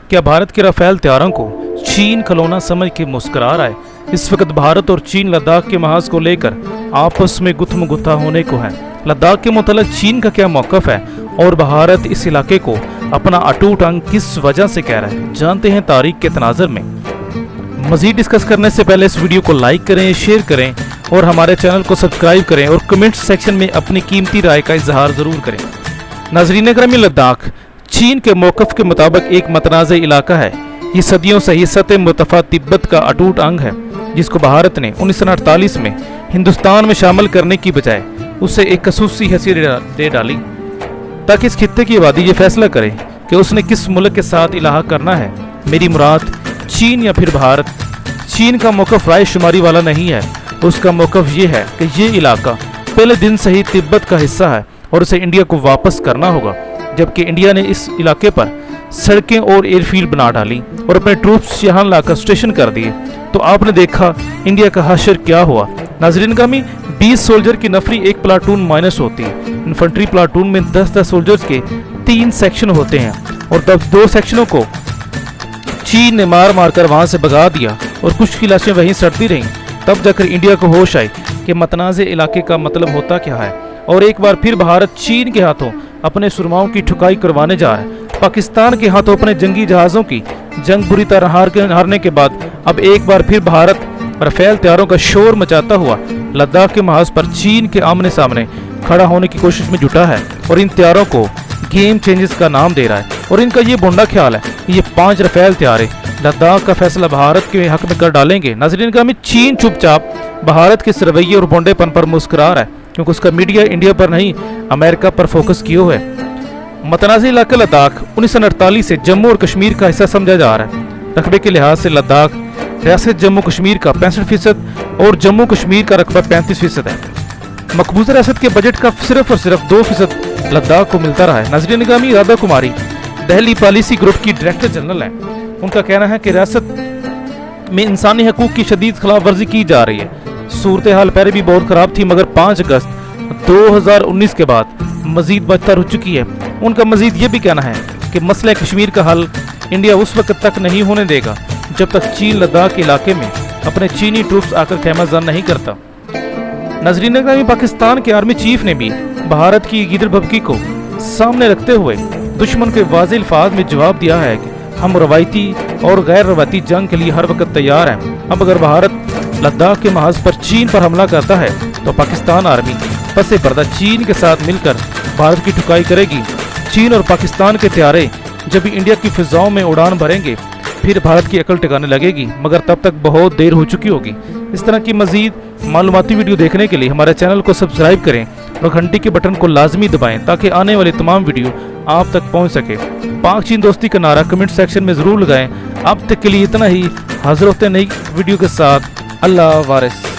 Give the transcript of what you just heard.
क्या भारत के राफेल तैयारों को चीन खिलौना समझ के मुस्कुरा रहा है? इस वक्त भारत और चीन लद्दाख के महाज को लेकर आपस में गुत्थम-गुत्था होने को है। लद्दाख के मुतल्लिक चीन का क्या मौक़िफ़ है और भारत इस इलाके को अपना अटूट अंग किस वजह से कह रहा है, जानते हैं तारीख के तनाज़ुर में। मज़ीद डिस्कस करने से पहले इस वीडियो को लाइक करें, शेयर करें और हमारे चैनल को सब्सक्राइब करें और कमेंट सेक्शन में अपनी कीमती राय का इजहार ज़रूर करें। नाज़रीन ग्रामी, लद्दाख चीन के मौक़िफ़ के मुताबिक एक मतनाज़ इलाका है। ये सदियों से ही सतह मुतफ़ा तिब्बत का अटूट अंग है, जिसको भारत ने 1948 में हिंदुस्तान में शामिल करने की बजाय उसे एक खसूसी हैसियत दे डाली, ताकि इस खित्ते की आबादी ये फैसला करे कि उसने किस मुल्क के साथ इलाहा करना है। मेरी मुराद चीन या फिर भारत। चीन का मौक़िफ़ राय शुमारी वाला नहीं है। उसका मौक़िफ़ ये है कि ये इलाका पहले दिन से ही तिब्बत का हिस्सा है और उसे इंडिया को वापस करना होगा, जबकि इंडिया ने इस इलाके पर सड़कें और एयरफील्ड बना डाली और अपने ट्रूप्स यहाँ लाकर स्टेशन कर दिए। तो आपने देखा इंडिया का हशर क्या हुआ। नाज़रीन ग्रामी, 20 सोल्जर की नफरी एक प्लाटून माइनस होती है। इन्फेंट्री प्लाटून में 10-10 सोल्जर्स के 3 सेक्शन होते हैं और तब 2 सेक्शनों को चीन ने मार मार कर वहाँ से भगा दिया और कुछ की लाशें वहीं सड़ती रहीं। तब जाकर इंडिया को होश आई कि मतनाज़े इलाके का मतलब होता क्या है, और एक बार फिर भारत चीन के हाथों अपने सुरमाओं की ठुकाई करवाने जा रहा है। पाकिस्तान के हाथों अपने जंगी जहाज़ों की जंग बुरी तरह हारने के बाद अब एक बार फिर भारत राफेल तैयारों का शोर मचाता हुआ लद्दाख के महाज पर चीन के आमने सामने खड़ा होने की कोशिश में जुटा है और इन तैयारों को गेम चेंजेस का नाम दे रहा है। और इनका ये बुंडा ख्याल है कि ये 5 राफेल तैयारे लद्दाख का फैसला भारत के हक में कर डालेंगे। नाज़रीन ग्रामी, चीन चुपचाप भारत के इस रवैये और बुंडेपन पर मुस्कुरा रहा है, क्योंकि उसका मीडिया इंडिया पर नहीं अमेरिका पर फोकस किए हुए है। मतनाज़ी इलाका लद्दाख 1948 से जम्मू और कश्मीर का हिस्सा समझा जा रहा है। रकबे के लिहाज से लद्दाख रियासत जम्मू कश्मीर का 65% और जम्मू कश्मीर का रकबा 35% है। मकबूजा रियासत के बजट का सिर्फ और सिर्फ 2% लद्दाख को मिलता रहा है। नाज़रीन ग्रामी, राधा कुमारी दिल्ली पॉलिसी ग्रुप की डायरेक्टर जनरल है। उनका कहना है कि रियासत में इंसानी हकूक़ की शदीद खिलाफ वर्जी की जा रही है। सूरत हाल पहले भी बहुत ख़राब थी, मगर 5 अगस्त 2019 के बाद मज़ीद बदतर हो चुकी है। उनका मज़ीद ये भी कहना है कि मसले कश्मीर का हल इंडिया उस वक्त तक नहीं होने देगा जब तक चीन लद्दाख के इलाके में अपने चीनी ट्रूप्स आकर खैमाजान नहीं करता। नाज़रीन ग्रामी, पाकिस्तान के आर्मी चीफ ने भी भारत की गिदर भभकी को सामने रखते हुए दुश्मन के वाज़ेह अल्फाज में जवाब दिया है कि हम रवायती और गैर रवायती जंग के लिए हर वक्त तैयार हैं। अब अगर भारत लद्दाख के महाज पर चीन पर हमला करता है तो पाकिस्तान आर्मी पसे पर्दा चीन के साथ मिलकर भारत की ठुकाई करेगी। चीन और पाकिस्तान के तैयारे जब भी इंडिया की फिजाओं में उड़ान भरेंगे, फिर भारत की अकल टिकाने लगेगी, मगर तब तक बहुत देर हो चुकी होगी। इस तरह की मज़ीद मालूमाती वीडियो देखने के लिए हमारे चैनल को सब्सक्राइब करें और घंटी के बटन को लाजमी दबाएं, ताकि आने वाली तमाम वीडियो आप तक पहुंच सके। पाक चीन दोस्ती का नारा कमेंट सेक्शन में ज़रूर लगाएं। अब तक के लिए इतना ही। हाज़िर होते हैं नई वीडियो के साथ। अल्लाह वारिस।